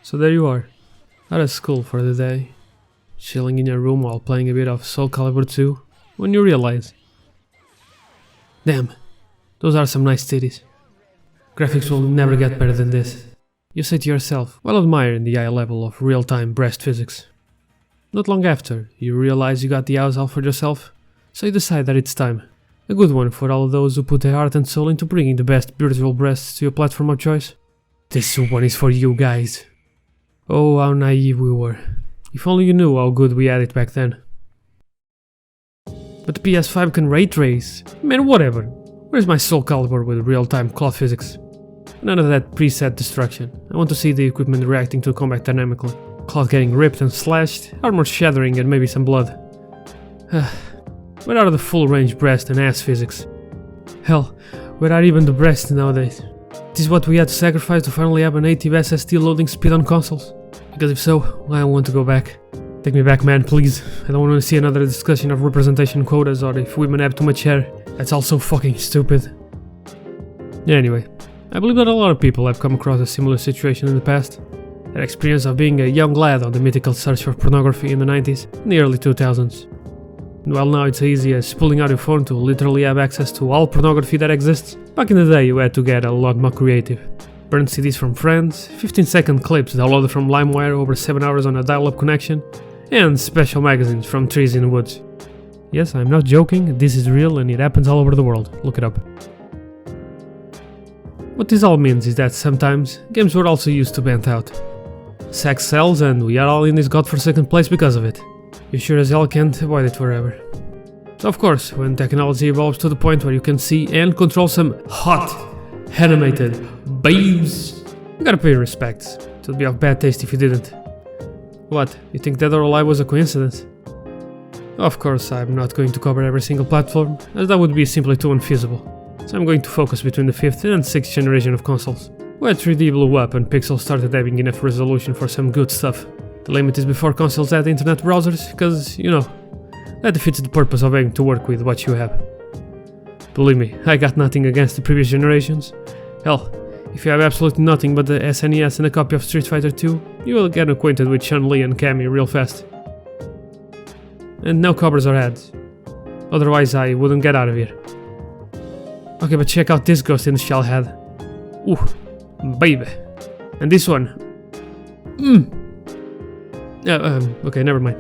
So there you are, out of school for the day, chilling in your room while playing a bit of Soul Calibur 2, when you realize, damn, those are some nice titties. Graphics will never get better than this, you say to yourself while admiring the high level of real-time breast physics. Not long after, you realize you got the house all for yourself, so you decide that it's time. A good one for all of those who put their heart and soul into bringing the best virtual breasts to your platform of choice. This one is for you guys. Oh, how naive we were. If only you knew how good we had it back then. But the PS5 can ray trace. Man, whatever. Where's my Soul Calibur with real-time cloth physics? None of that preset destruction. I want to see the equipment reacting to combat dynamically. Cloth getting ripped and slashed, armor shattering and maybe some blood. Where are the full-range breast and ass physics? Hell, where are even the breasts nowadays? This is what we had to sacrifice to finally have a native SSD loading speed on consoles. Because if so, I want to go back. Take me back, man, please. I don't want to see another discussion of representation quotas or if women have too much hair. That's all so fucking stupid. Anyway, I believe that a lot of people have come across a similar situation in the past. Their experience of being a young lad on the mythical search for pornography in the 90s and the early 2000s. And while now it's easy as pulling out your phone to literally have access to all pornography that exists, back in the day you had to get a lot more creative. Burn CDs from friends, 15-second clips downloaded from LimeWire over 7 hours on a dial-up connection, and special magazines from trees in the woods. Yes, I'm not joking, this is real and it happens all over the world, look it up. What this all means is that sometimes games were also used to vent out. Sex sells and we are all in this godforsaken place because of it. You sure as hell can't avoid it forever. So of course, when technology evolves to the point where you can see and control some hot, animated babes, you gotta pay your respects. It would be of bad taste if you didn't. What, you think Dead or Alive was a coincidence? Of course, I'm not going to cover every single platform, as that would be simply too unfeasible. So I'm going to focus between the 5th and 6th generation of consoles, where 3D blew up and pixels started having enough resolution for some good stuff. The limit is before consoles had internet browsers, because, you know, that defeats the purpose of having to work with what you have. Believe me, I got nothing against the previous generations. Hell, if you have absolutely nothing but the SNES and a copy of Street Fighter 2, you will get acquainted with Chun-Li and Cammy real fast. And no covers or ads. Otherwise I wouldn't get out of here. Okay, but check out this Ghost in the Shell head. Ooh, baby. And this one. Okay, never mind.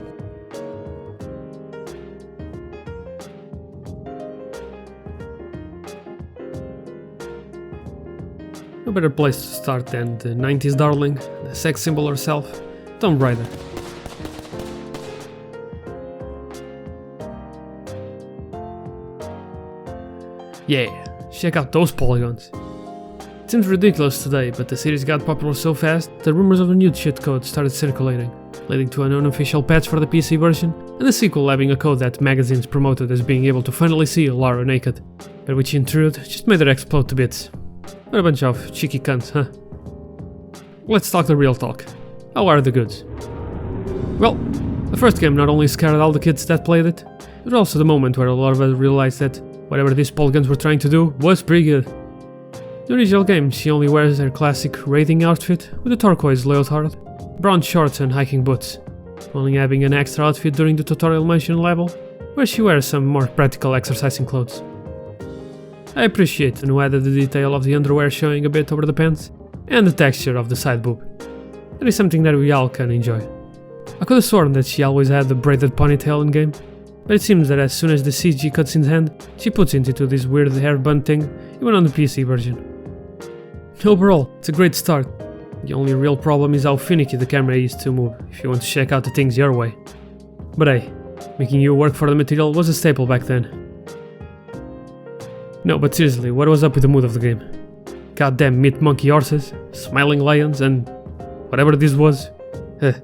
No better place to start than the 90s darling, the sex symbol herself, Tomb Raider. Yeah, check out those polygons. It seems ridiculous today, but the series got popular so fast that rumors of a new cheat code started circulating, leading to an unofficial patch for the PC version, and a sequel having a code that magazines promoted as being able to finally see Lara naked, but which in truth just made her explode to bits. What a bunch of cheeky cunts, huh? Let's talk the real talk. How are the goods? Well, the first game not only scared all the kids that played it, but also the moment where a lot of us realized that whatever these polygons were trying to do was pretty good. In the original game, she only wears her classic raiding outfit with a turquoise leotard, brown shorts and hiking boots, only having an extra outfit during the tutorial mission level, where she wears some more practical exercising clothes. I appreciate the new added detail of the underwear showing a bit over the pants, and the texture of the side boob. That is something that we all can enjoy. I could have sworn that she always had the braided ponytail in game, but it seems that as soon as the CG cuts in hand, she puts it into this weird hair bun thing, even on the PC version. Overall, it's a great start. The only real problem is how finicky the camera is to move if you want to check out the things your way. But hey, making you work for the material was a staple back then. No, but seriously, what was up with the mood of the game? Goddamn meat monkey horses, smiling lions, and whatever this was. I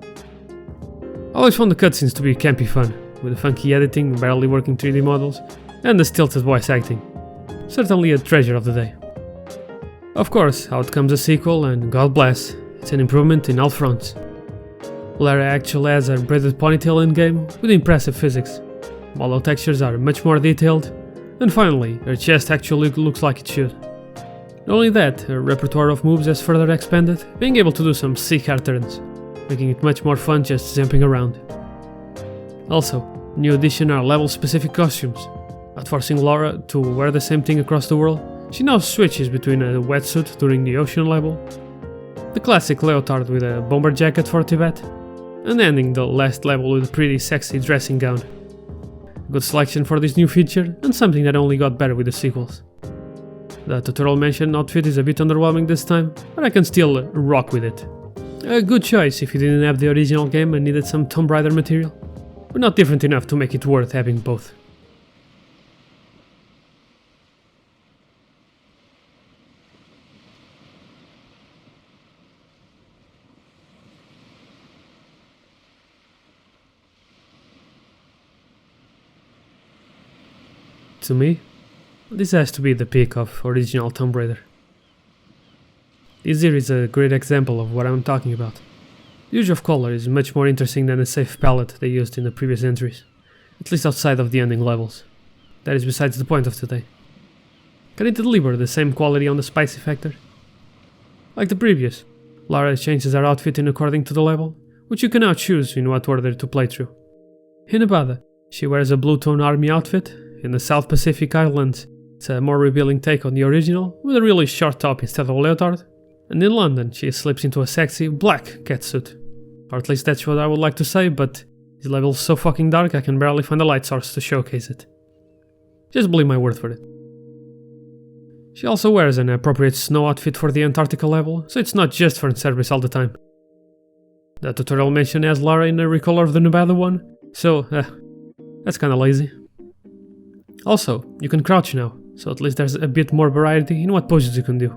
always found the cutscenes to be campy fun, with the funky editing, barely working 3D models, and the stilted voice acting. Certainly a treasure of the day. Of course, out comes a sequel, and God bless, it's an improvement in all fronts. Lara actually has her braided ponytail in-game with impressive physics, model textures are much more detailed, and finally, her chest actually looks like it should. Not only that, her repertoire of moves has further expanded, being able to do some sick hard turns, making it much more fun just jumping around. Also, new addition are level specific costumes. Not forcing Laura to wear the same thing across the world, she now switches between a wetsuit during the ocean level, the classic leotard with a bomber jacket for Tibet, and ending the last level with a pretty sexy dressing gown. Good selection for this new feature, and something that only got better with the sequels. The tutorial mentioned outfit is a bit underwhelming this time, but I can still rock with it. A good choice if you didn't have the original game and needed some Tomb Raider material, but not different enough to make it worth having both. To me, this has to be the peak of original Tomb Raider. This here is a great example of what I'm talking about. The use of color is much more interesting than the safe palette they used in the previous entries, at least outside of the ending levels. That is besides the point of today. Can it deliver the same quality on the spicy factor? Like the previous, Lara changes her outfit in according to the level, which you can now choose in what order to play through. In Nevada, she wears a blue tone army outfit. In the South Pacific Islands, it's a more revealing take on the original, with a really short top instead of a leotard. And in London, she slips into a sexy black catsuit. Or at least that's what I would like to say, but this level is so fucking dark I can barely find a light source to showcase it. Just believe my word for it. She also wears an appropriate snow outfit for the Antarctica level, so it's not just for service all the time. The tutorial mention has Lara in a recolor of the Nevada one, so that's kinda lazy. Also, you can crouch now, so at least there's a bit more variety in what poses you can do.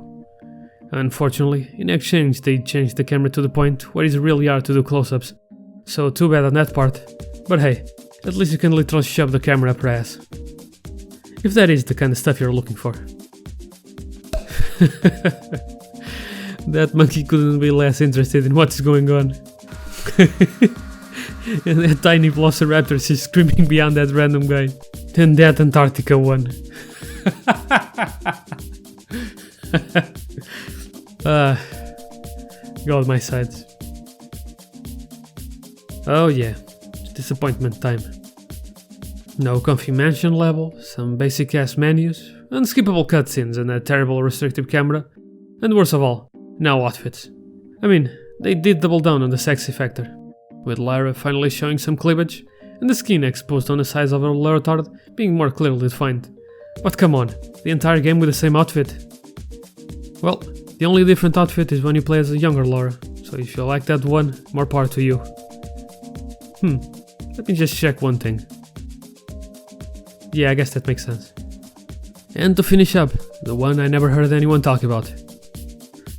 Unfortunately, in exchange they changed the camera to the point where it's really hard to do close-ups, so too bad on that part, but hey, at least you can literally shove the camera up your ass. If that is the kind of stuff you're looking for. That monkey couldn't be less interested in what's going on. And that tiny velociraptor is screaming beyond that random guy. Than that Antarctica one. Go on my sides. Oh yeah, disappointment time. No comfy mansion level, some basic ass menus, unskippable cutscenes and a terrible restrictive camera, and worst of all, no outfits. I mean, they did double down on the sexy factor, with Lara finally showing some cleavage, and the skin exposed on the sides of her leotard being more clearly defined. But come on, the entire game with the same outfit? Well, the only different outfit is when you play as a younger Lara, so if you like that one, more power to you. Let me just check one thing. Yeah, I guess that makes sense. And to finish up, the one I never heard anyone talk about.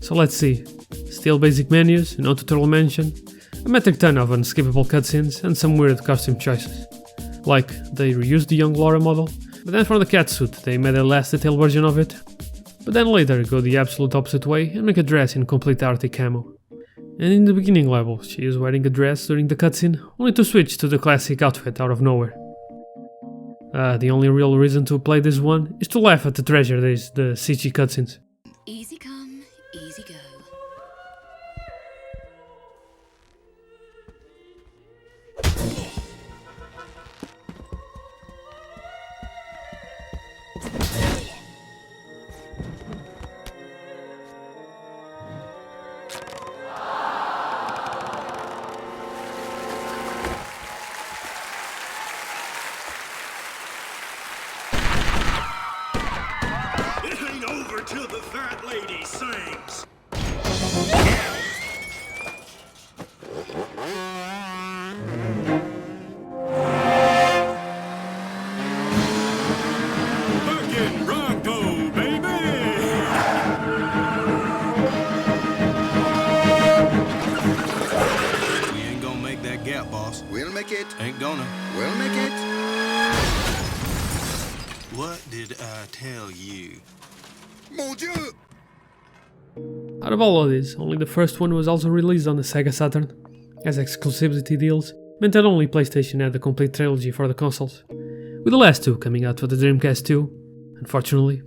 So let's see, still basic menus, no tutorial mention, a metric ton of unskippable cutscenes and some weird costume choices. Like, they reused the young Lara model, but then for the catsuit they made a less detailed version of it, but then later go the absolute opposite way and make a dress in complete Arctic camo. And in the beginning level she is wearing a dress during the cutscene, only to switch to the classic outfit out of nowhere. The only real reason to play this one is to laugh at the treasure that is the CG cutscenes. Easy come, easy go. Till the fat lady sings. Tekken Bronco, baby. We ain't gonna make that gap, boss. We'll make it. Ain't gonna. We'll make it. What did I tell you? Mon Dieu! Out of all of these, only the first one was also released on the Sega Saturn, as exclusivity deals meant that only PlayStation had the complete trilogy for the consoles, with the last two coming out for the Dreamcast too, unfortunately.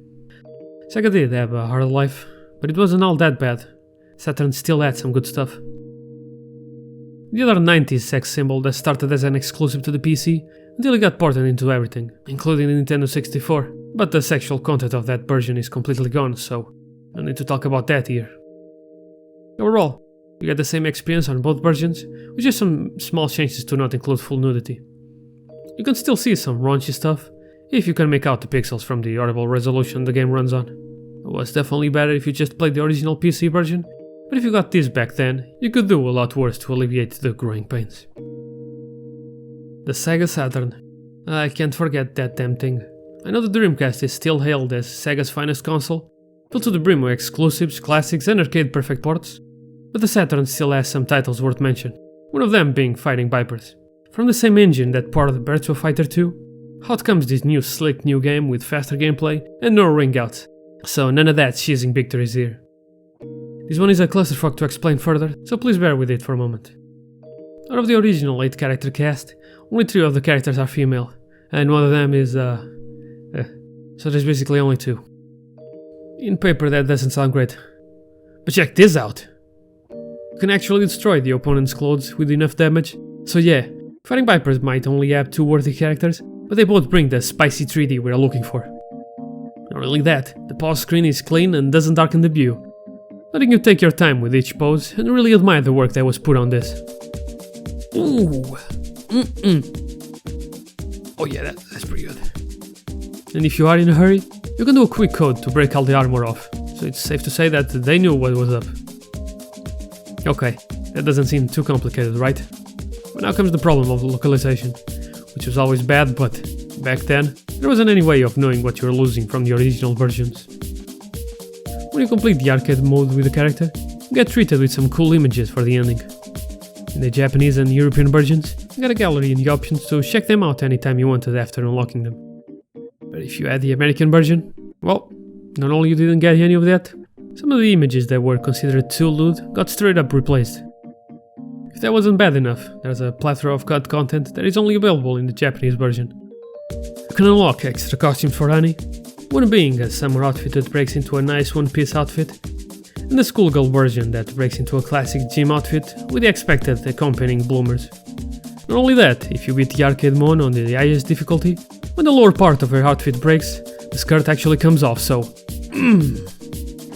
Sega did have a hard life, but it wasn't all that bad. Saturn still had some good stuff. The other 90s sex symbol that started as an exclusive to the PC until it got ported into everything, including the Nintendo 64, but the sexual content of that version is completely gone, so no need to talk about that here. Overall, you get the same experience on both versions, with just some small changes to not include full nudity. You can still see some raunchy stuff, if you can make out the pixels from the horrible resolution the game runs on. It was definitely better if you just played the original PC version, but if you got this back then, you could do a lot worse to alleviate the growing pains. The Sega Saturn. I can't forget that damn thing. I know the Dreamcast is still hailed as Sega's finest console, filled to the brim with exclusives, classics and arcade perfect ports, but the Saturn still has some titles worth mention, one of them being Fighting Vipers. From the same engine that ported Virtua Fighter 2, out comes this new slick new game with faster gameplay and no ring outs, so none of that cheesing victories here. This one is a clusterfuck to explain further, so please bear with it for a moment. Out of the original 8 character cast, only 3 of the characters are female, and one of them is so there's basically only 2. In paper that doesn't sound great, but check this out! You can actually destroy the opponent's clothes with enough damage, so yeah, Fighting Vipers might only have 2 worthy characters, but they both bring the spicy 3D we're looking for. Not only that, the pause screen is clean and doesn't darken the view, letting you take your time with each pose and really admire the work that was put on this. Ooh, oh yeah, that's pretty good. And if you are in a hurry, you can do a quick code to break all the armor off, so it's safe to say that they knew what was up. Okay, that doesn't seem too complicated, right? But now comes the problem of localization, which was always bad, but back then, there wasn't any way of knowing what you were losing from the original versions. When you complete the arcade mode with the character, you get treated with some cool images for the ending. In the Japanese and European versions, you got a gallery and the options to check them out anytime you wanted after unlocking them. But if you had the American version, well, not only you didn't get any of that, some of the images that were considered too lewd got straight up replaced. If that wasn't bad enough, there's a plethora of cut content that is only available in the Japanese version. You can unlock extra costumes for Honey, one being a summer outfit that breaks into a nice one-piece outfit, and the schoolgirl version that breaks into a classic gym outfit with the expected accompanying bloomers. Not only that, if you beat the arcade mode on the highest difficulty, when the lower part of her outfit breaks, the skirt actually comes off, so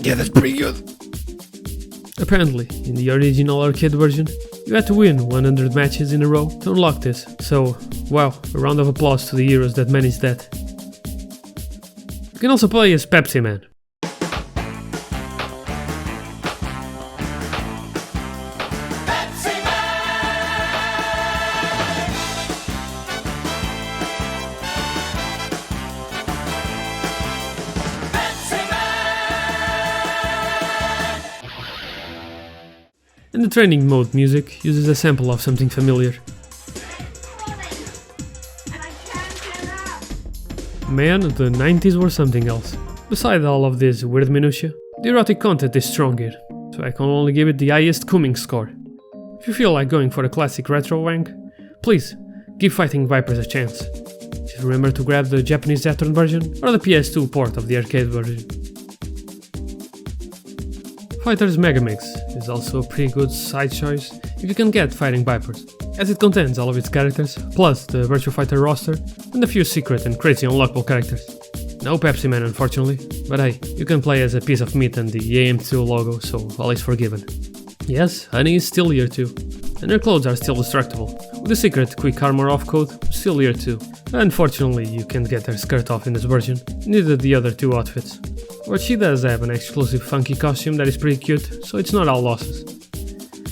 yeah, that's pretty good. Apparently, in the original arcade version, you had to win 100 matches in a row to unlock this, so wow, a round of applause to the heroes that managed that. You can also play as Pepsi Man. And the training mode music uses a sample of something familiar. Man, the 90s were something else. Beside all of this weird minutia, the erotic content is strong here, so I can only give it the highest Cumming score. If you feel like going for a classic retro wank, please, give Fighting Vipers a chance. Just remember to grab the Japanese Saturn version or the PS2 port of the arcade version. Fighter's Megamix is also a pretty good side choice if you can get Fighting Vipers, as it contains all of its characters, plus the Virtua Fighter roster and a few secret and crazy unlockable characters. No Pepsi Man unfortunately, but hey, you can play as a piece of meat and the AM2 logo, so all is forgiven. Yes, Honey is still here too, and her clothes are still destructible, with the secret quick armor off code still here too. Unfortunately, you can't get her skirt off in this version, neither the other 2 outfits. But she does have an exclusive funky costume that is pretty cute, so it's not all losses.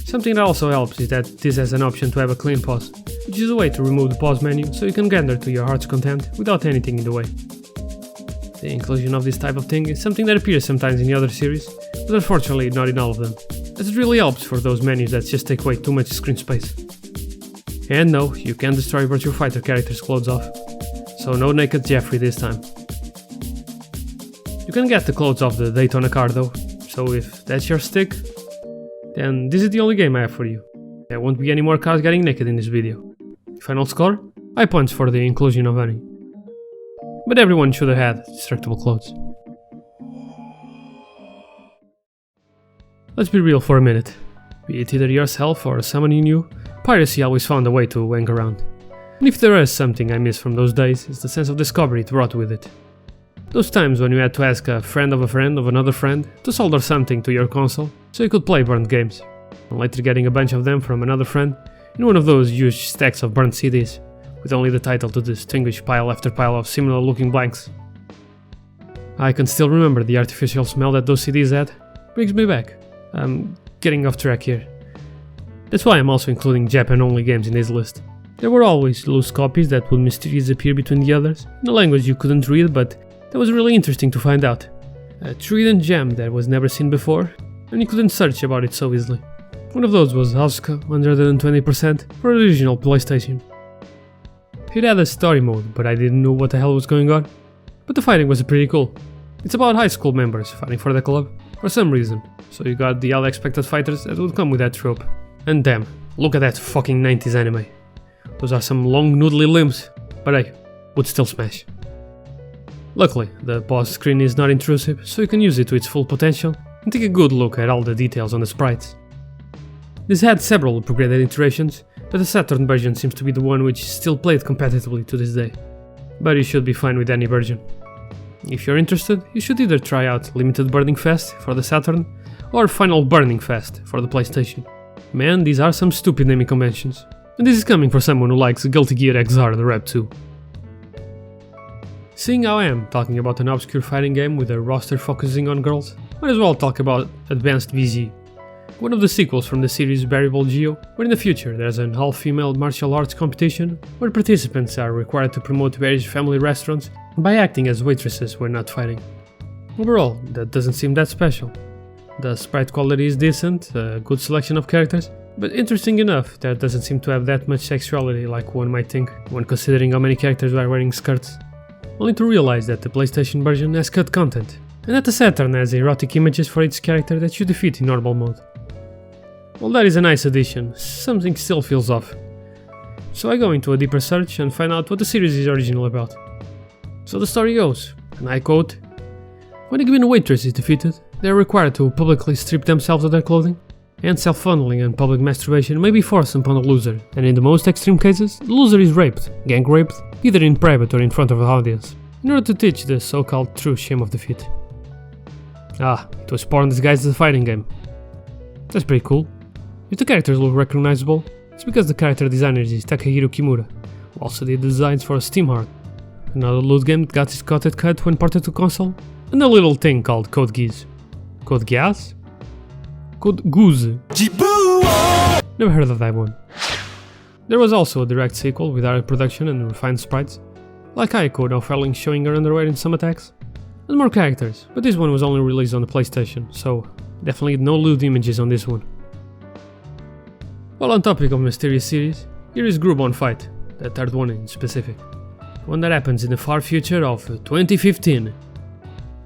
Something that also helps is that this has an option to have a clean pause, which is a way to remove the pause menu so you can gander to your heart's content without anything in the way. The inclusion of this type of thing is something that appears sometimes in the other series, but unfortunately not in all of them, as it really helps for those menus that just take away too much screen space. And no, you can't destroy Virtua Fighter characters' clothes off, so no naked Jeffrey this time. You can get the clothes off the Daytona car though, so if that's your stick, then this is the only game I have for you. There won't be any more cars getting naked in this video. Final score? I punch for the inclusion of Honey. But everyone should have had destructible clothes. Let's be real for a minute. Be it either yourself or someone you knew, piracy always found a way to hang around. And if there is something I miss from those days, it's the sense of discovery it brought with it. Those times when you had to ask a friend of another friend to solder something to your console so you could play burnt games, and later getting a bunch of them from another friend in one of those huge stacks of burnt CDs, with only the title to distinguish pile after pile of similar looking blanks. I can still remember the artificial smell that those CDs had. Brings me back. I'm getting off track here. That's why I'm also including Japan-only games in this list. There were always loose copies that would mysteriously appear between the others, in a language you couldn't read, but that was really interesting to find out. A true hidden gem that was never seen before, and you couldn't search about it so easily. One of those was Asuka 120% for original PlayStation. It had a story mode, but I didn't know what the hell was going on. But the fighting was pretty cool. It's about high school members fighting for the club, for some reason, so you got the unexpected fighters that would come with that trope. And damn, look at that fucking 90s anime. Those are some long noodly limbs, but hey, would still smash. Luckily, the pause screen is not intrusive, so you can use it to its full potential and take a good look at all the details on the sprites. This had several upgraded iterations, but the Saturn version seems to be the one which is still played competitively to this day. But you should be fine with any version. If you're interested, you should either try out Limited Burning Fest for the Saturn, or Final Burning Fest for the PlayStation. Man, these are some stupid naming conventions. And this is coming from someone who likes Guilty Gear XR the Rev 2. Seeing how I am talking about an obscure fighting game with a roster focusing on girls, might as well talk about Advanced VG, one of the sequels from the series Variable Geo, where in the future there's an all-female martial arts competition where participants are required to promote various family restaurants by acting as waitresses when not fighting. Overall, that doesn't seem that special. The sprite quality is decent, a good selection of characters, but interesting enough, there doesn't seem to have that much sexuality like one might think when considering how many characters are wearing skirts. Only to realize that the PlayStation version has cut content, and that the Saturn has erotic images for each character that you defeat in normal mode. While that is a nice addition, something still feels off. So I go into a deeper search and find out what the series is originally about. So the story goes, and I quote, "When a given waitress is defeated, they are required to publicly strip themselves of their clothing, and self-fondling and public masturbation may be forced upon the loser, and in the most extreme cases, the loser is raped, gang raped, either in private or in front of an audience, in order to teach the so-called true shame of defeat." Ah, it was porn disguised as a fighting game. That's pretty cool. If the characters look recognizable, it's because the character designer is Takahiro Kimura, who also did the designs for SteamHeart, another loot game that got its cut when ported to console, and a little thing called Code Geass. Code Geass? Code Goose. Never heard of that one. There was also a direct sequel with art production and refined sprites, like Aiko now filing showing her underwear in some attacks, and more characters, but this one was only released on the PlayStation, so definitely no lewd images on this one. While on topic of mysterious series, here is Groupon Fight, the third one in specific. One that happens in the far future of 2015.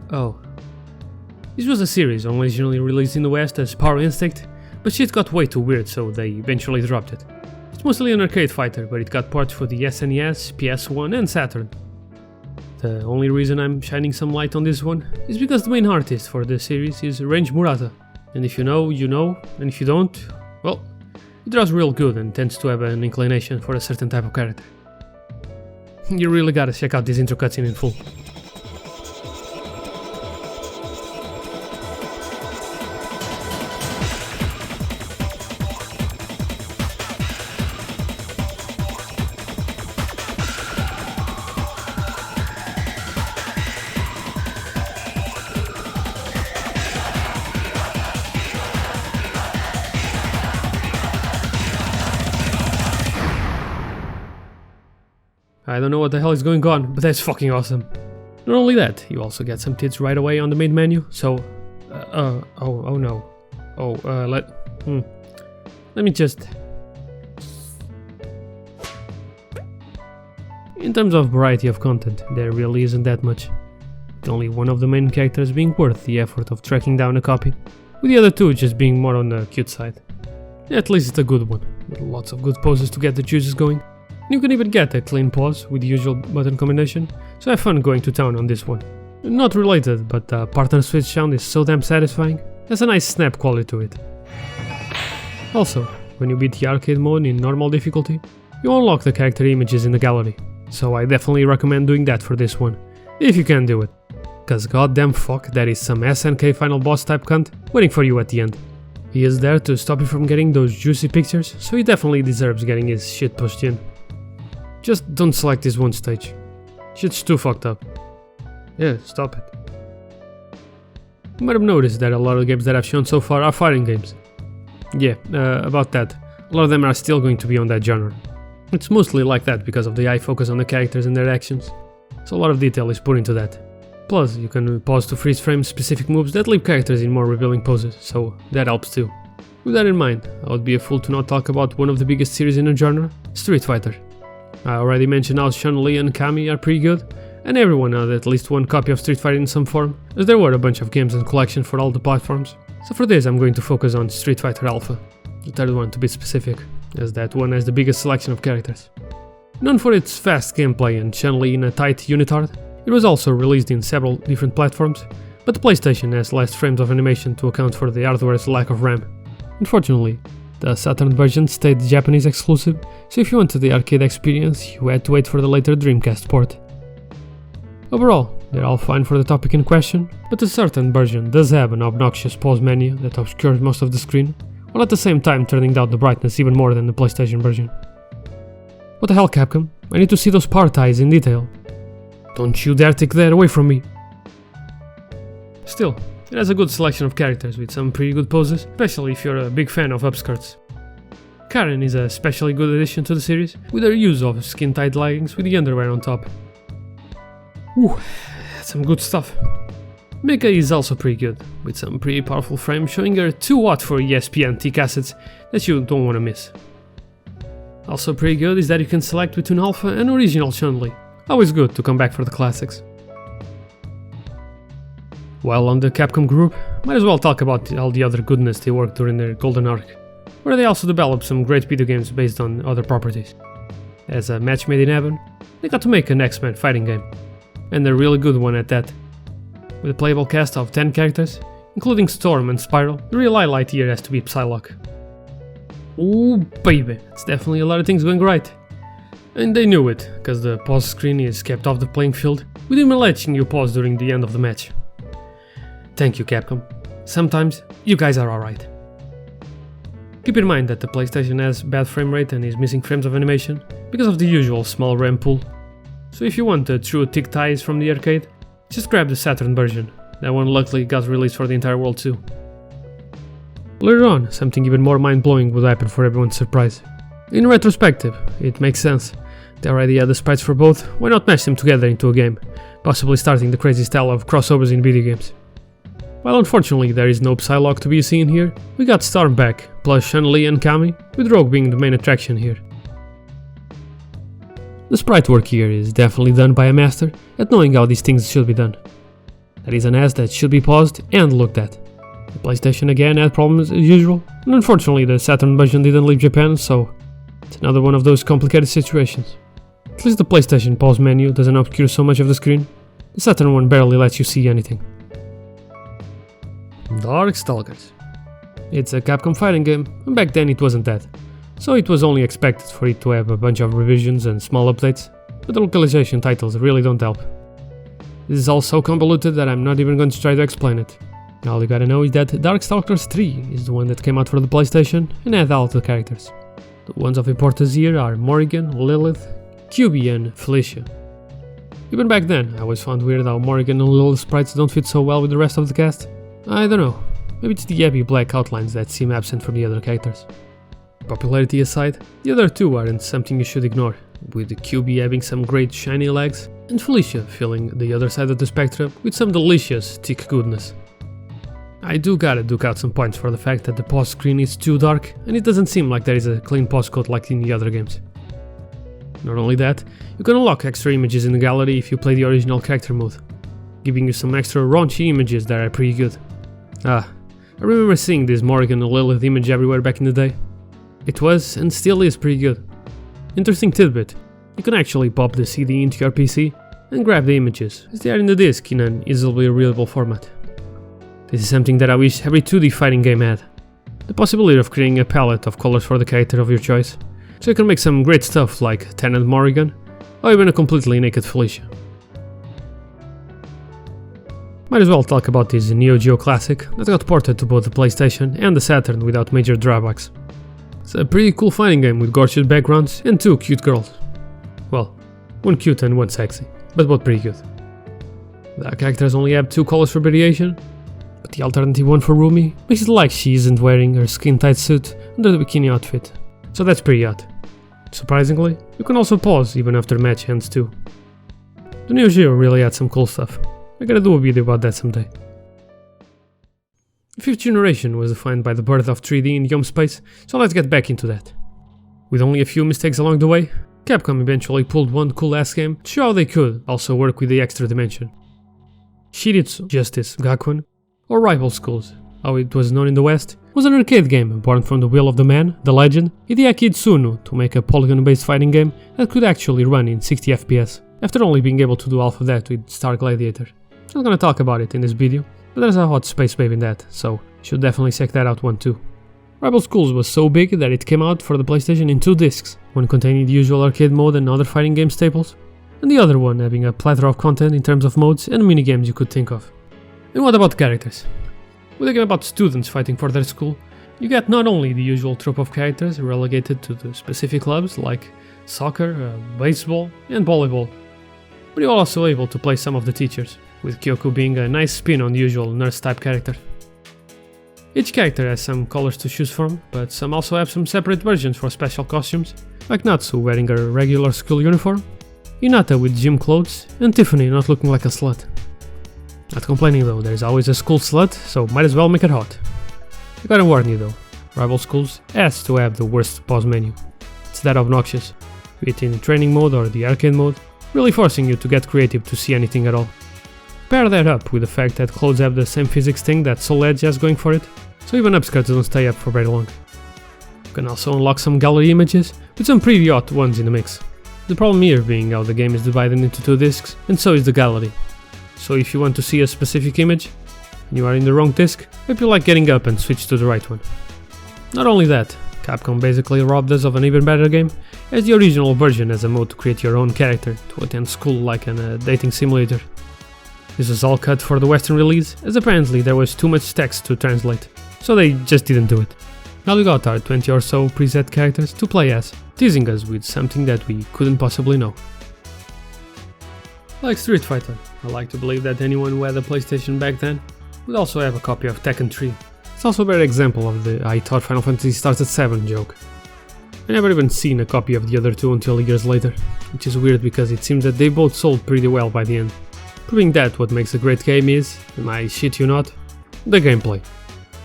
Oh. This was a series originally released in the West as Power Instinct, but shit got way too weird so they eventually dropped it. It's mostly an arcade fighter, but it got ports for the SNES, PS1 and Saturn. The only reason I'm shining some light on this one is because the main artist for the series is Range Murata, and if you know, you know, and if you don't, well, he draws real good and tends to have an inclination for a certain type of character. You really gotta check out this intro cutscene in full. I don't know what the hell is going on, but that's fucking awesome. Not only that, you also get some tits right away on the main menu, so... oh no. Let me just... In terms of variety of content, there really isn't that much. With only one of the main characters being worth the effort of tracking down a copy, with the other two just being more on the cute side. At least it's a good one, with lots of good poses to get the juices going. You can even get a clean pause with the usual button combination, so have fun going to town on this one. Not related, but the partner switch sound is so damn satisfying. has a nice snap quality to it. Also, when you beat the arcade mode in normal difficulty, you unlock the character images in the gallery, so I definitely recommend doing that for this one, if you can do it. Cause goddamn fuck, that is some SNK final boss type cunt waiting for you at the end. He is there to stop you from getting those juicy pictures, so he definitely deserves getting his shit pushed in. Just don't select this one stage. Shit's too fucked up. Yeah, stop it. You might have noticed that a lot of the games that I've shown so far are fighting games. Yeah, about that. A lot of them are still going to be on that genre. It's mostly like that because of the high focus on the characters and their actions, so a lot of detail is put into that. Plus, you can pause to freeze frame specific moves that leave characters in more revealing poses, so that helps too. With that in mind, I would be a fool to not talk about one of the biggest series in the genre, Street Fighter. I already mentioned how Chun-Li and Kami are pretty good, and everyone had at least one copy of Street Fighter in some form, as there were a bunch of games and collection for all the platforms. So for this I'm going to focus on Street Fighter Alpha, the third one to be specific, as that one has the biggest selection of characters. Known for its fast gameplay and Chun-Li in a tight unitard, it was also released in several different platforms, but the PlayStation has less frames of animation to account for the hardware's lack of RAM. Unfortunately, the Saturn version stayed Japanese exclusive, so if you wanted the arcade experience, you had to wait for the later Dreamcast port. Overall, they're all fine for the topic in question, but the Saturn version does have an obnoxious pause menu that obscures most of the screen, while at the same time turning down the brightness even more than the PlayStation version. What the hell, Capcom? I need to see those power ties in detail. Don't you dare take that away from me! Still, it has a good selection of characters with some pretty good poses, especially if you're a big fan of upskirts. Karen is a especially good addition to the series, with her use of skin-tight leggings with the underwear on top. Ooh, that's some good stuff. Mika is also pretty good, with some pretty powerful frames showing her 2 for ESPN T cassettes that you don't want to miss. Also pretty good is that you can select between Alpha and original Chun-Li. Always good to come back for the classics. While on the Capcom group, might as well talk about all the other goodness they worked during their golden arc, where they also developed some great video games based on other properties. As a match made in heaven, they got to make an X-Men fighting game, and a really good one at that. With a playable cast of 10 characters, including Storm and Spiral, the real highlight here has to be Psylocke. Ooh baby, it's definitely a lot of things going right. And they knew it, cause the pause screen is kept off the playing field, with him letting you pause during the end of the match. Thank you, Capcom. Sometimes, you guys are alright. Keep in mind that the PlayStation has bad frame rate and is missing frames of animation, because of the usual small RAM pool. So if you want the true tick ties from the arcade, just grab the Saturn version. That one luckily got released for the entire world too. Later on, something even more mind-blowing would happen for everyone's surprise. In retrospective, it makes sense. They already had the sprites for both, why not mash them together into a game, possibly starting the crazy style of crossovers in video games. While unfortunately there is no Psylocke to be seen here, we got Storm back, plus Chun-Li and Kami, with Rogue being the main attraction here. The sprite work here is definitely done by a master at knowing how these things should be done. That is an ass that should be paused and looked at. The PlayStation again had problems as usual, and unfortunately the Saturn version didn't leave Japan, so it's another one of those complicated situations. At least the PlayStation pause menu doesn't obscure so much of the screen. The Saturn one barely lets you see anything. Darkstalkers. It's a Capcom fighting game, and back then it wasn't that, so it was only expected for it to have a bunch of revisions and small updates, but the localization titles really don't help. This is all so convoluted that I'm not even going to try to explain it. All you gotta know is that Darkstalkers 3 is the one that came out for the PlayStation and had all the characters. The ones of importance here are Morrigan, Lilith, QB and Felicia. Even back then, I always found weird how Morrigan and Lilith sprites don't fit so well with the rest of the cast. I don't know, maybe it's the heavy black outlines that seem absent from the other characters. Popularity aside, the other two aren't something you should ignore, with the QB having some great shiny legs, and Felicia filling the other side of the spectrum with some delicious thick goodness. I do gotta duke out some points for the fact that the pause screen is too dark, and it doesn't seem like there is a clean pause code like in the other games. Not only that, you can unlock extra images in the gallery if you play the original character mode, giving you some extra raunchy images that are pretty good. I remember seeing this Morrigan and Lilith image everywhere back in the day. It was, and still is, pretty good. Interesting tidbit, you can actually pop the CD into your PC and grab the images, as they are in the disc in an easily readable format. This is something that I wish every 2D fighting game had. The possibility of creating a palette of colors for the character of your choice, so you can make some great stuff like Tenant Morrigan, or even a completely naked Felicia. Might as well talk about this Neo Geo classic that got ported to both the PlayStation and the Saturn without major drawbacks. It's a pretty cool fighting game with gorgeous backgrounds and 2 cute girls. Well, one cute and one sexy, but both pretty cute. The characters only have 2 colors for variation, but the alternative one for Rumi makes it like she isn't wearing her skin-tight suit under the bikini outfit, so that's pretty odd. Surprisingly, you can also pause even after the match ends too. The Neo Geo really had some cool stuff. I gotta do a video about that someday. The 5th generation was defined by the birth of 3D in game space, so let's get back into that. With only a few mistakes along the way, Capcom eventually pulled one cool ass game to show how they could also work with the extra dimension. Shiritsu Justice Gakuen, or Rival Schools, how it was known in the West, was an arcade game born from the will of the man, the legend, Hideaki Itsuno, to make a polygon-based fighting game that could actually run in 60 FPS, after only being able to do half of that with Star Gladiator. I'm not gonna talk about it in this video, but there's a hot space babe in that, so you should definitely check that out one too. Rival Schools was so big that it came out for the PlayStation in 2 discs, one containing the usual arcade mode and other fighting game staples, and the other one having a plethora of content in terms of modes and minigames you could think of. And what about the characters? With a game about students fighting for their school, you get not only the usual trope of characters relegated to the specific clubs like soccer, baseball and volleyball, but you're also able to play some of the teachers, with Kyoko being a nice spin on the usual nurse type character. Each character has some colors to choose from, but some also have some separate versions for special costumes, like Natsu wearing her regular school uniform, Hinata with gym clothes, and Tiffany not looking like a slut. Not complaining though, there's always a school slut, so might as well make it hot. I gotta warn you though, Rival Schools has to have the worst pause menu. It's that obnoxious, be it in training mode or the arcade mode, really forcing you to get creative to see anything at all. Pair that up with the fact that clothes have the same physics thing that Soul Edge has going for it, so even upskirts don't stay up for very long. You can also unlock some gallery images, with some pretty odd ones in the mix. The problem here being how the game is divided into 2 discs, and so is the gallery. So if you want to see a specific image, and you are in the wrong disc, maybe you like getting up and switch to the right one. Not only that, Capcom basically robbed us of an even better game, as the original version has a mode to create your own character to attend school like in a dating simulator. This was all cut for the Western release, as apparently there was too much text to translate, so they just didn't do it. Now we got our 20 or so preset characters to play as, teasing us with something that we couldn't possibly know. Like Street Fighter, I like to believe that anyone who had a PlayStation back then would also have a copy of Tekken 3. It's also a better example of the "I thought Final Fantasy starts at 7" joke. I never even seen a copy of the other two until years later, which is weird because it seems that they both sold pretty well by the end, proving that what makes a great game is, and I shit you not, the gameplay.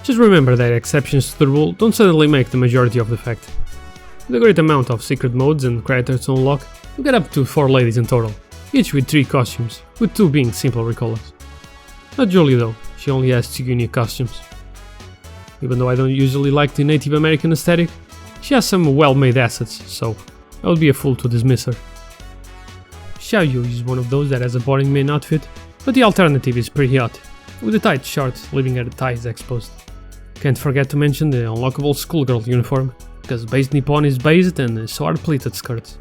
Just remember that exceptions to the rule don't suddenly make the majority of the fact. With a great amount of secret modes and characters to unlock, you get up to 4 ladies in total, each with 3 costumes, with 2 being simple recolors. Not Julie though, she only has 2 unique costumes. Even though I don't usually like the Native American aesthetic, she has some well-made assets, so I would be a fool to dismiss her. Xiaoyu is one of those that has a boring main outfit, but the alternative is pretty hot, with the tight shorts leaving her thighs exposed. Can't forget to mention the unlockable schoolgirl uniform, because Based Nippon is based and so are pleated skirts.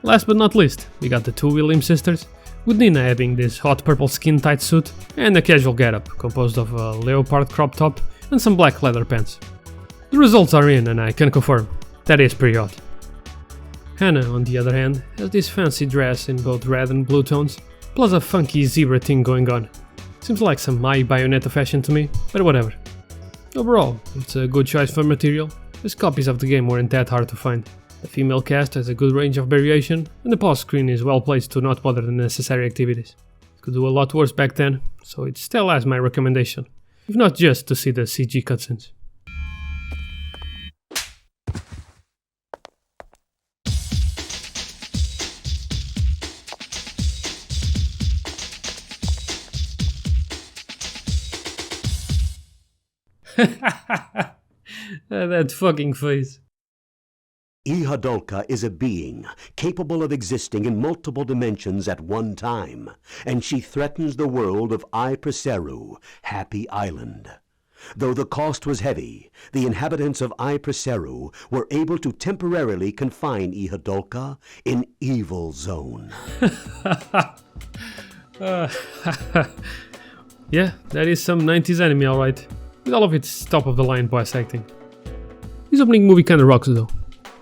Last but not least, we got the 2 Williams sisters, with Nina having this hot purple skin tight suit and a casual getup composed of a leopard crop top and some black leather pants. The results are in and I can confirm, that is pretty hot. Hannah, on the other hand, has this fancy dress in both red and blue tones, plus a funky zebra thing going on. Seems like some My Bayonetta fashion to me, but whatever. Overall, it's a good choice for material, as copies of the game weren't that hard to find. The female cast has a good range of variation, and the pause screen is well placed to not bother the necessary activities. It could do a lot worse back then, so it still has my recommendation, if not just to see the CG cutscenes. That fucking face. Ihadolka is a being capable of existing in multiple dimensions at one time, and she threatens the world of Preseru, Happy Island. Though the cost was heavy, the inhabitants of Preseru were able to temporarily confine Ihadolka in Evil Zone. Yeah, that is some 90s anime, alright, with all of its top-of-the-line voice acting. This opening movie kinda rocks though.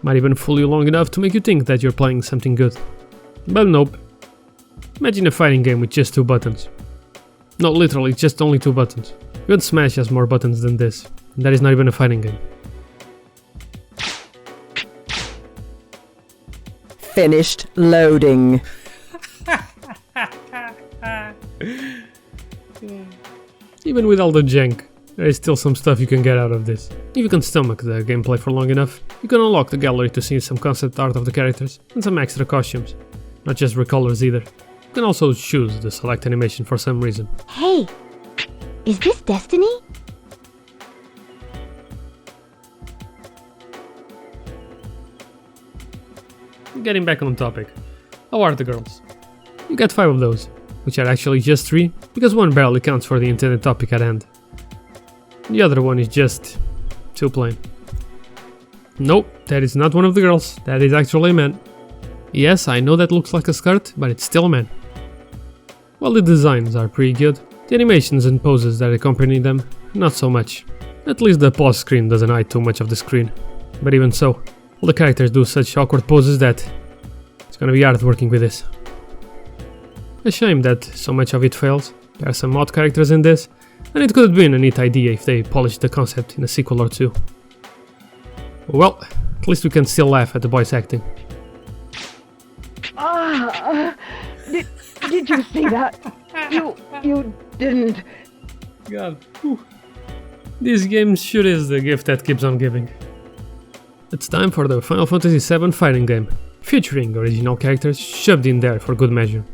Might even fool you long enough to make you think that you're playing something good. But nope. Imagine a fighting game with just 2 buttons. No, literally, just only 2 buttons. Even Smash has more buttons than this, and that is not even a fighting game. Finished loading. Even with all the jank, there is still some stuff you can get out of this. If you can stomach the gameplay for long enough, you can unlock the gallery to see some concept art of the characters and some extra costumes. Not just recolors either. You can also choose the select animation for some reason. Hey, is this Destiny? Getting back on topic, how are the girls? You get 5 of those, which are actually just 3, because one barely counts for the intended topic at hand. The other one is just too plain. Nope, that is not one of the girls, that is actually a man. Yes, I know that looks like a skirt, but it's still a man. While the designs are pretty good, the animations and poses that accompany them, not so much. At least the pause screen doesn't hide too much of the screen. But even so, all the characters do such awkward poses that it's gonna be hard working with this. A shame that so much of it fails. There are some odd characters in this, and it could have been a neat idea if they polished the concept in a sequel or two. Well, at least we can still laugh at the voice acting. Did you see that? You didn't. God. Whew. This game sure is the gift that keeps on giving. It's time for the Final Fantasy VII fighting game, featuring original characters shoved in there for good measure.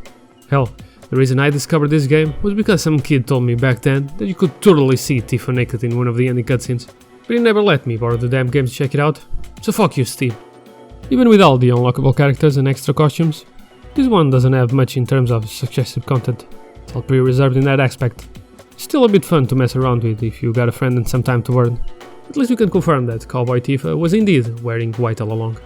Hell, the reason I discovered this game was because some kid told me back then that you could totally see Tifa naked in one of the ending cutscenes, but he never let me borrow the damn game to check it out, so fuck you, Steve. Even with all the unlockable characters and extra costumes, this one doesn't have much in terms of suggestive content. It's all pretty reserved in that aspect. Still a bit fun to mess around with if you got a friend and some time to burn. At least we can confirm that Cowboy Tifa was indeed wearing white all along.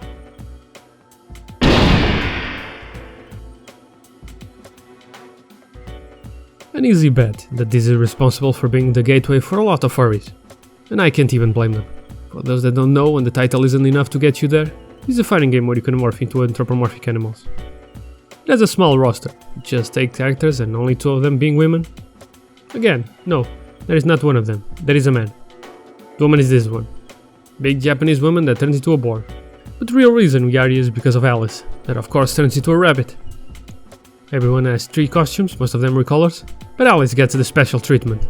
An easy bet that this is responsible for being the gateway for a lot of furries, and I can't even blame them. For those that don't know and the title isn't enough to get you there, this is a fighting game where you can morph into anthropomorphic animals. It has a small roster, just 8 characters and only 2 of them being women. Again, no, that is not one of them, that is a man. The woman is this one. Big Japanese woman that turns into a boar. But the real reason we are here is because of Alice, that of course turns into a rabbit. Everyone has 3 costumes, most of them recolors, but Alice gets the special treatment.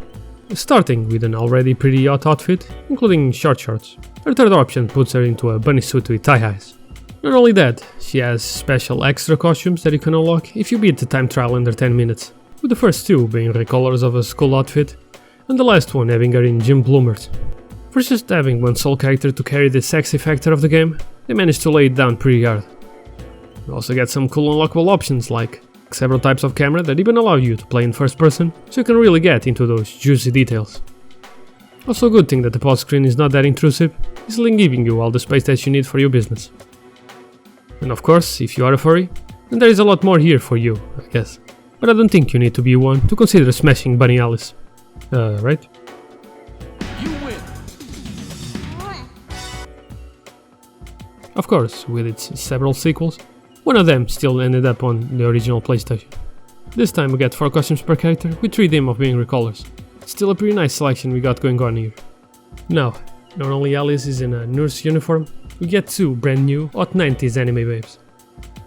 Starting with an already pretty hot outfit, including short shorts. Her third option puts her into a bunny suit with tie-highs. Not only that, she has special extra costumes that you can unlock if you beat the time trial under 10 minutes, with the first 2 being recolors of a school outfit, and the last one having her in gym bloomers. For just having one sole character to carry the sexy factor of the game, they managed to lay it down pretty hard. You also get some cool unlockable options like several types of camera that even allow you to play in first person, so you can really get into those juicy details. Also a good thing that the pause screen is not that intrusive, easily giving you all the space that you need for your business. And of course, if you are a furry, then there is a lot more here for you, I guess. But I don't think you need to be one to consider smashing Bunny Alice. Right? You win. Of course, with its several sequels, one of them still ended up on the original PlayStation. This time we get 4 costumes per character with 3 dim of being recolors. Still a pretty nice selection we got going on here. Now, not only Alice is in a nurse uniform, we get 2 brand new hot 90s anime babes.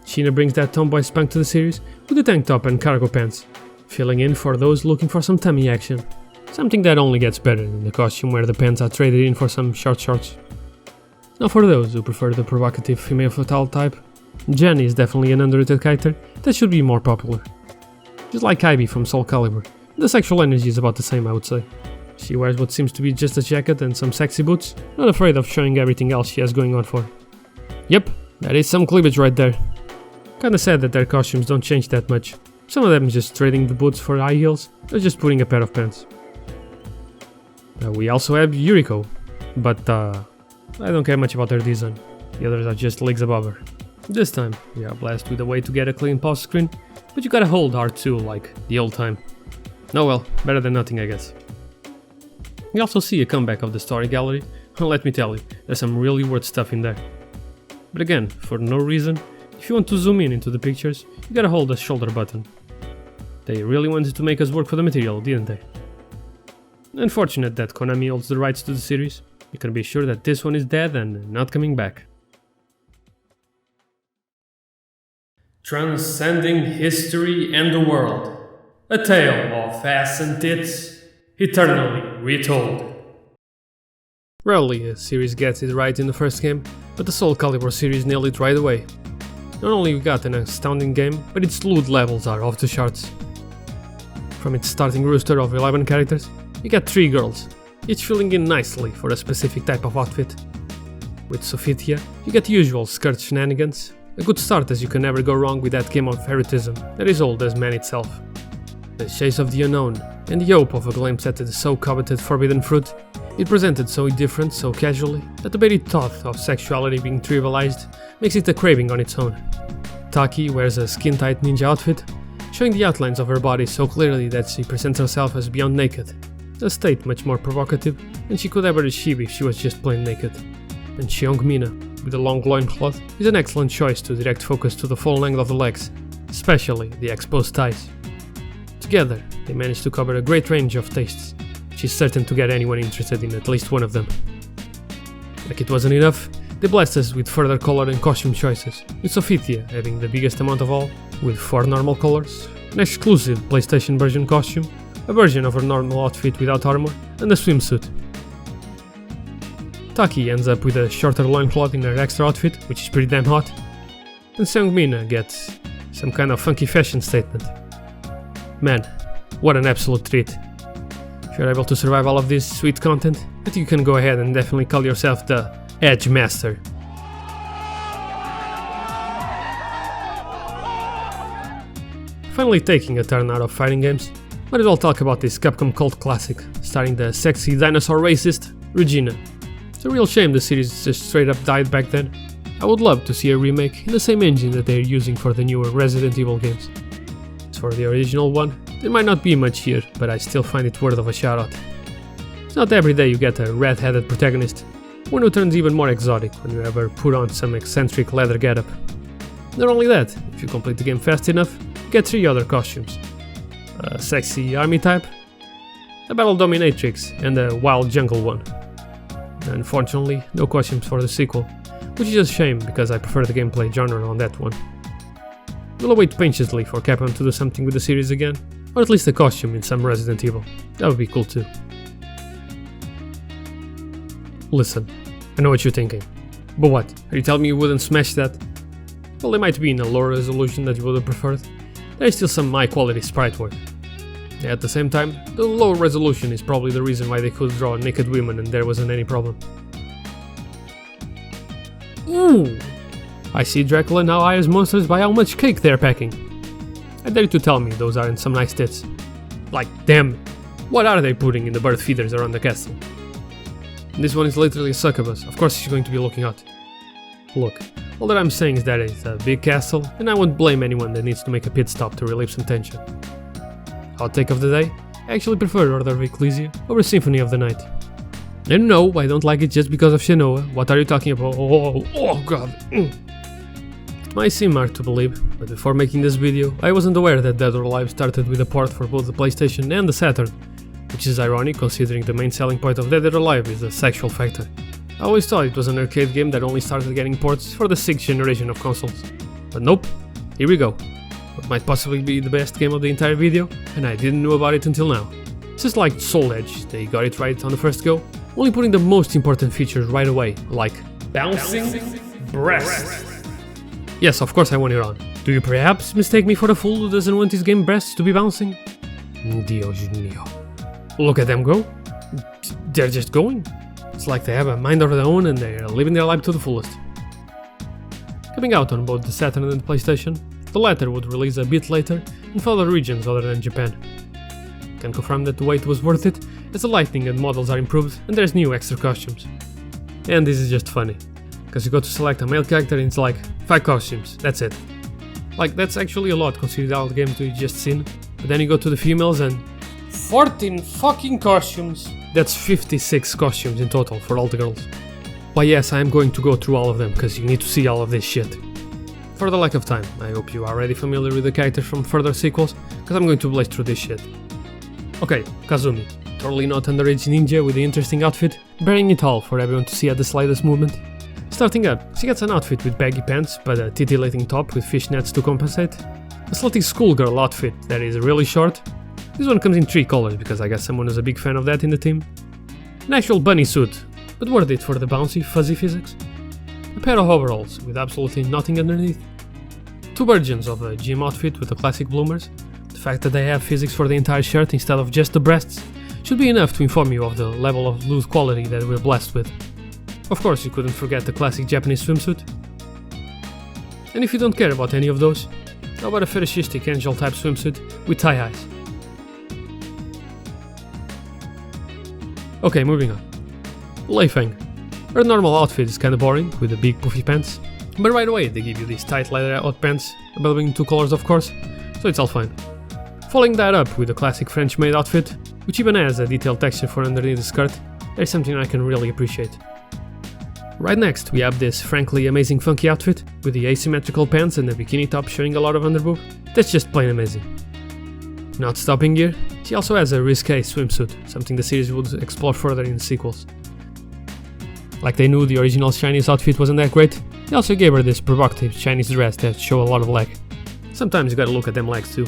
Sheena brings that tomboy spunk to the series with a tank top and cargo pants, filling in for those looking for some tummy action. Something that only gets better in the costume where the pants are traded in for some short shorts. Now for those who prefer the provocative female fatale type, Jenny is definitely an underrated character that should be more popular. Just like Ivy from Soul Calibur, the sexual energy is about the same, I would say. She wears what seems to be just a jacket and some sexy boots, not afraid of showing everything else she has going on for her. Yep, that is some cleavage right there. Kinda sad that their costumes don't change that much. Some of them just trading the boots for high heels, or just putting a pair of pants. We also have Yuriko, but I don't care much about her design. The others are just leagues above her. This time, we are blessed with a way to get a clean pause screen, but you gotta hold R2 like the old time. Oh well, better than nothing I guess. We also see a comeback of the story gallery, and let me tell you, there's some really worth stuff in there. But again, for no reason, if you want to zoom in into the pictures, you gotta hold the shoulder button. They really wanted to make us work for the material, didn't they? Unfortunate that Konami holds the rights to the series. You can be sure that this one is dead and not coming back. Transcending history and the world. A tale of ass and tits, eternally retold. Rarely a series gets it right in the first game, but the Soul Calibur series nailed it right away. Not only we got an astounding game, but its loot levels are off the charts. From its starting roster of 11 characters, you got 3 girls, each filling in nicely for a specific type of outfit. With Sophitia, you get the usual skirt shenanigans, a good start as you can never go wrong with that game of erotism that is old as man itself. The chase of the unknown, and the hope of a glimpse at the so coveted forbidden fruit, it presented so indifferent, so casually, that the very thought of sexuality being trivialized makes it a craving on its own. Taki wears a skin-tight ninja outfit, showing the outlines of her body so clearly that she presents herself as beyond naked, a state much more provocative than she could ever achieve if she was just plain naked. And Xiongmina, with a long loincloth, is an excellent choice to direct focus to the full length of the legs, especially the exposed thighs. Together, they manage to cover a great range of tastes, which is certain to get anyone interested in at least one of them. Like it wasn't enough, they blessed us with further color and costume choices, with Sophitia having the biggest amount of all, with 4 normal colors, an exclusive PlayStation version costume, a version of her normal outfit without armor, and a swimsuit. Taki ends up with a shorter loincloth in her extra outfit, which is pretty damn hot, and Xiongmina gets some kind of funky fashion statement. Man, what an absolute treat. If you're able to survive all of this sweet content, I think you can go ahead and definitely call yourself the Edge Master. Finally taking a turn out of fighting games, might as well talk about this Capcom cult classic, starring the sexy dinosaur racist, Regina. It's a real shame the series just straight up died back then. I would love to see a remake in the same engine that they're using for the newer Resident Evil games. As for the original one, there might not be much here, but I still find it worth of a shout out. It's not every day you get a red-headed protagonist, one who turns even more exotic when you ever put on some eccentric leather getup. Not only that, if you complete the game fast enough, you get 3 other costumes. A sexy army type, a battle dominatrix, and a wild jungle one. Unfortunately, no costumes for the sequel, which is a shame because I prefer the gameplay genre on that one. We'll await patiently for Capcom to do something with the series again, or at least a costume in some Resident Evil. That would be cool too. Listen, I know what you're thinking. But what, are you telling me you wouldn't smash that? Well, they might be in a lower resolution that you would have preferred. There is still some high quality sprite work. At the same time, the low resolution is probably the reason why they could draw naked women and there wasn't any problem. Ooh! I see Dracula now hires monsters by how much cake they're packing. I dare you to tell me those aren't some nice tits. Like, damn, what are they putting in the bird feeders around the castle? This one is literally a succubus, of course she's going to be looking hot. Look, all that I'm saying is that it's a big castle, and I won't blame anyone that needs to make a pit stop to relieve some tension. Hot take of the day, I actually prefer Order of Ecclesia over Symphony of the Night. And no, I don't like it just because of Shinoa. What are you talking about? Oh god. It might seem hard to believe, but before making this video, I wasn't aware that Dead or Alive started with a port for both the PlayStation and the Saturn, which is ironic considering the main selling point of Dead or Alive is the sexual factor. I always thought it was an arcade game that only started getting ports for the 6th generation of consoles. But nope, here we go. What might possibly be the best game of the entire video, and I didn't know about it until now. It's just like Soul Edge, they got it right on the first go, only putting the most important features right away, like bouncing breasts. Yes, of course I want it on. Do you perhaps mistake me for a fool who doesn't want his game breasts to be bouncing? Dios mío. Look at them go. They're just going. It's like they have a mind of their own and they're living their life to the fullest. coming out on both the Saturn and the PlayStation. The latter would release a bit later in further regions other than Japan. Can confirm that the wait was worth it, as the lighting and models are improved and there's new extra costumes. And this is just funny, because you go to select a male character and it's like 5 costumes, that's it. Like, that's actually a lot considering all the games we've just seen, but then you go to the females and 14 fucking costumes! That's 56 costumes in total for all the girls. Why yes, I am going to go through all of them, because you need to see all of this shit. For the lack of time, I hope you are already familiar with the characters from further sequels, because I'm going to blaze through this shit. Okay, Kazumi, totally not underage ninja with the interesting outfit, bearing it all for everyone to see at the slightest movement. Starting up, she gets an outfit with baggy pants, but a titillating top with fishnets to compensate. A slutty schoolgirl outfit that is really short. This one comes in 3 colors because I guess someone is a big fan of that in the team. An actual bunny suit, but worth it for the bouncy, fuzzy physics. A pair of overalls with absolutely nothing underneath. 2 versions of a gym outfit with the classic bloomers. The fact that they have physics for the entire shirt instead of just the breasts should be enough to inform you of the level of loose quality that we're blessed with. Of course, you couldn't forget the classic Japanese swimsuit. And if you don't care about any of those, how about a fetishistic angel type swimsuit with tie-eyes? Okay, moving on. Lei Feng. Her normal outfit is kinda boring, with the big puffy pants, but right away they give you these tight leather out pants, available in 2 colors of course, so it's all fine. Following that up with a classic French maid outfit, which even has a detailed texture for underneath the skirt, there's something I can really appreciate. Right next we have this frankly amazing funky outfit, with the asymmetrical pants and the bikini top showing a lot of underboob, that's just plain amazing. Not stopping here, she also has a risque swimsuit, something the series would explore further in the sequels. Like they knew the original Chinese outfit wasn't that great, they also gave her this provocative Chinese dress that show a lot of leg. Sometimes you gotta look at them legs too.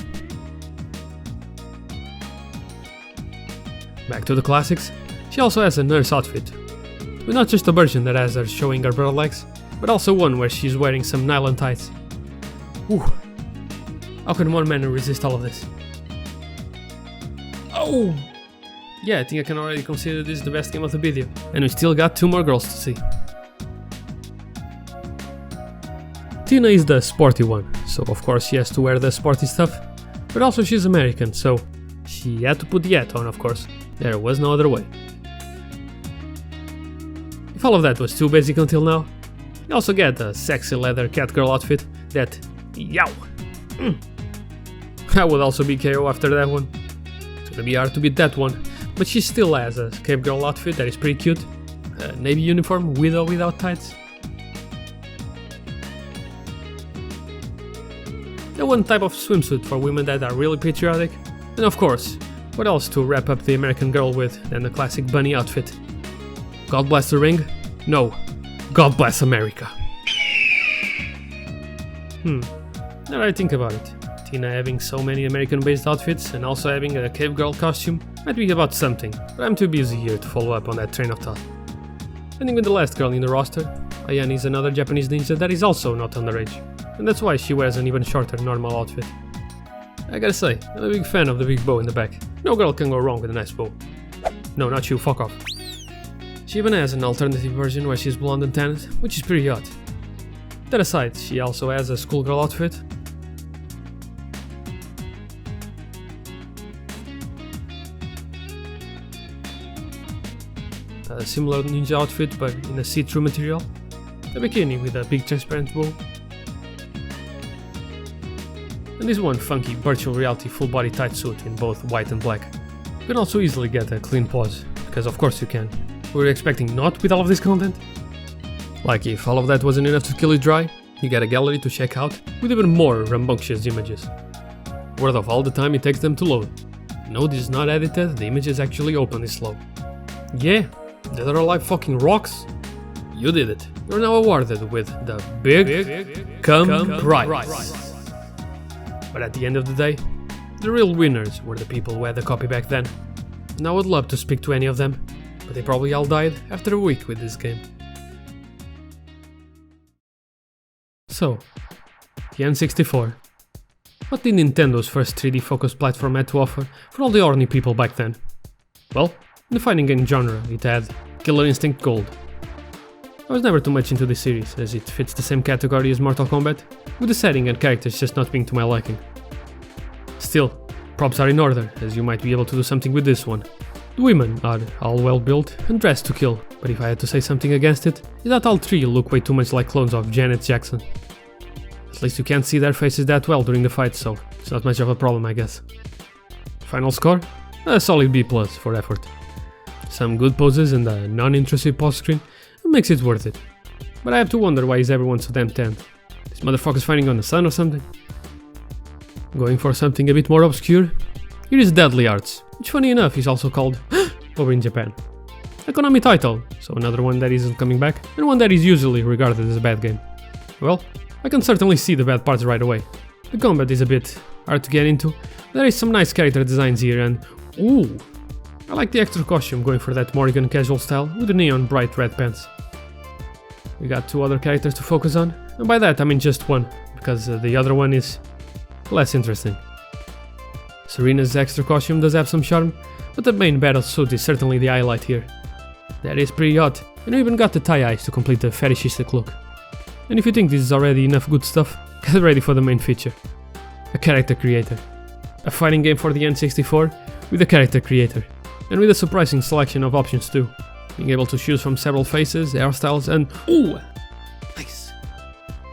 Back to the classics, she also has a nurse outfit, with not just a version that has her showing her broad legs, but also one where she's wearing some nylon tights. Ooh, how can one man resist all of this? Oh! Yeah, I think I can already consider this the best game of the video, and we still got 2 more girls to see. Tina is the sporty one, so of course she has to wear the sporty stuff, but also she's American, so she had to put the hat on, of course. There was no other way. If all of that was too basic until now, you also get a sexy leather catgirl outfit that, yow! I would also be KO after that one. It's gonna be hard to beat that one, but she still has a cave girl outfit that is pretty cute. A navy uniform with or without tights. The one type of swimsuit for women that are really patriotic. And of course, what else to wrap up the American girl with than the classic bunny outfit? God bless the ring? No. God bless America. Now that I think about it, Tina having so many American-based outfits and also having a cave girl costume might be about something, but I'm too busy here to follow up on that train of thought. Ending with the last girl in the roster, Ayane is another Japanese ninja that is also not underage, and that's why she wears an even shorter normal outfit. I gotta say, I'm a big fan of the big bow in the back. No girl can go wrong with a nice bow. No, not you, fuck off. She even has an alternative version where she's blonde and tanned, which is pretty hot. That aside, she also has a schoolgirl outfit. A similar ninja outfit but in a see-through material. A bikini with a big transparent bow. And this one funky virtual reality full body tight suit in both white and black. You can also easily get a clean pause, because of course you can. Were you expecting not with all of this content? Like if all of that wasn't enough to kill you dry, you get a gallery to check out with even more rambunctious images. Worth of all the time it takes them to load. No, this is not edited, the images actually open this slow. Yeah, that are like fucking rocks. You did it. You're now awarded with the Big Come Prize. But at the end of the day, the real winners were the people who had the copy back then. And I would love to speak to any of them, but they probably all died after a week with this game. So, the N64. What did Nintendo's first 3D focused platform had to offer for all the Horny people back then? Well, in the fighting game genre, it had Killer Instinct Gold. I was never too much into this series, as it fits the same category as Mortal Kombat, with the setting and characters just not being to my liking. Still, props are in order, as you might be able to do something with this one. The women are all well built and dressed to kill, but if I had to say something against it, is that all three look way too much like clones of Janet Jackson. At least you can't see their faces that well during the fight, so it's not much of a problem, I guess. Final score? A solid B+ for effort. Some good poses and a non-intrusive pause screen makes it worth it. But I have to wonder why is everyone so damn tanned. This motherfucker's fighting on the sun or something? Going for something a bit more obscure? Here is Deadly Arts, which funny enough is also called over in Japan. A Konami title, so another one that isn't coming back, and one that is usually regarded as a bad game. Well, I can certainly see the bad parts right away. The combat is a bit hard to get into, there is some nice character designs here and ooh! I like the extra costume going for that Morrigan casual style with the neon bright red pants. We got two other characters to focus on, and by that I mean just one, because the other one is less interesting. Serena's extra costume does have some charm, but the main battle suit is certainly the highlight here. That is pretty hot, and we even got the tie eyes to complete the fetishistic look. And if you think this is already enough good stuff, get ready for the main feature. A character creator. A fighting game for the N64 with a character creator. And with a surprising selection of options too, being able to choose from several faces, hairstyles and ooh! Nice!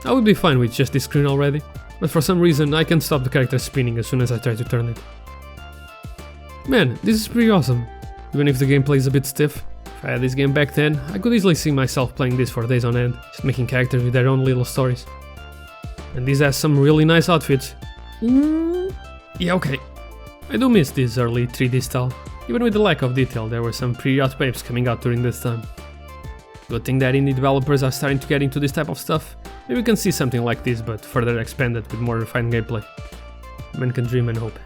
I would be fine with just this screen already, but for some reason I can't stop the character spinning as soon as I try to turn it. Man, this is pretty awesome, even if the gameplay is a bit stiff. If I had this game back then, I could easily see myself playing this for days on end, just making characters with their own little stories. And this has some really nice outfits. Yeah, okay. I do miss this early 3D style. Even with the lack of detail, there were some pretty hot babes coming out during this time. Good thing that indie developers are starting to get into this type of stuff. Maybe we can see something like this, but further expanded with more refined gameplay. Man can dream and hope.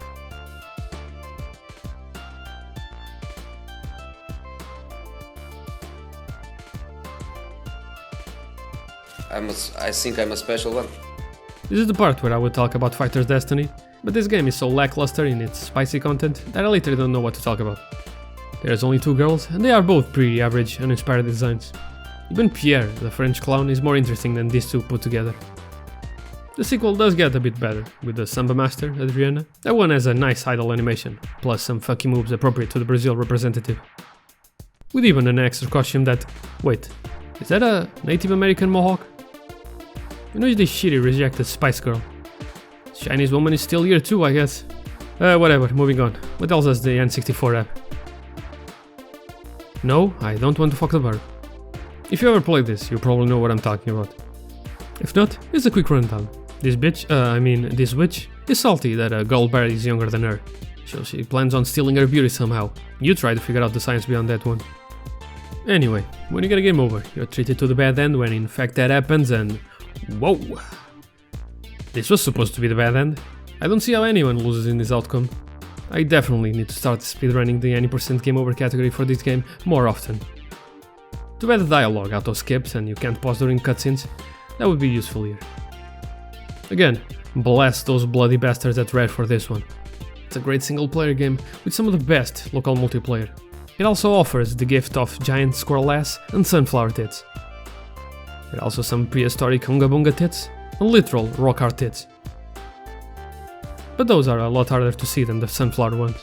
I think I'm a special one. This is the part where I would talk about Fighter's Destiny, but this game is so lackluster in its spicy content that I literally don't know what to talk about. There's only two girls, and they are both pretty average, uninspired designs. Even Pierre, the French clown, is more interesting than these two put together. The sequel does get a bit better, with the Samba Master, Adriana. That one has a nice idle animation, plus some funky moves appropriate to the Brazil representative. With even an extra costume that... wait, is that a Native American mohawk? You know, this shitty rejected Spice Girl. Chinese woman is still here too, I guess. Whatever, moving on. What else does the N64 have? No, I don't want to fuck the bird. If you ever played this, you probably know what I'm talking about. If not, here's a quick rundown. This witch, is salty that a girl bear is younger than her. So she plans on stealing her beauty somehow. You try to figure out the science beyond that one. Anyway, when you get a game over, you're treated to the bad end when in fact that happens and... whoa! This was supposed to be the bad end. I don't see how anyone loses in this outcome. I definitely need to start speedrunning the any % game over category for this game more often. Too bad the dialogue auto skips and you can't pause during cutscenes, that would be useful here. Again, blast those bloody bastards at Rare for this one. It's a great single player game with some of the best local multiplayer. It also offers the gift of giant squirrel ass and sunflower tits. There are also some prehistoric Hunga Bunga tits and literal rock hard tits. But those are a lot harder to see than the sunflower ones.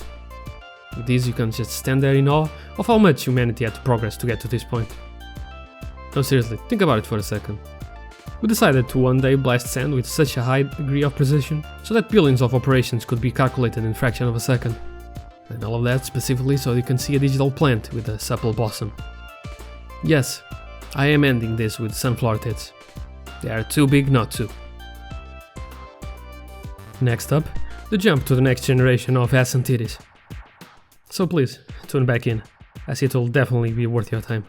With these you can just stand there in awe of how much humanity had to progress to get to this point. No, seriously, think about it for a second. We decided to one day blast sand with such a high degree of precision, so that billions of operations could be calculated in a fraction of a second. And all of that specifically so you can see a digital plant with a supple blossom. Yes, I am ending this with sunflower tits. They are too big not to. Next up, the jump to the next generation of ass and titties. So please, tune back in, as it will definitely be worth your time.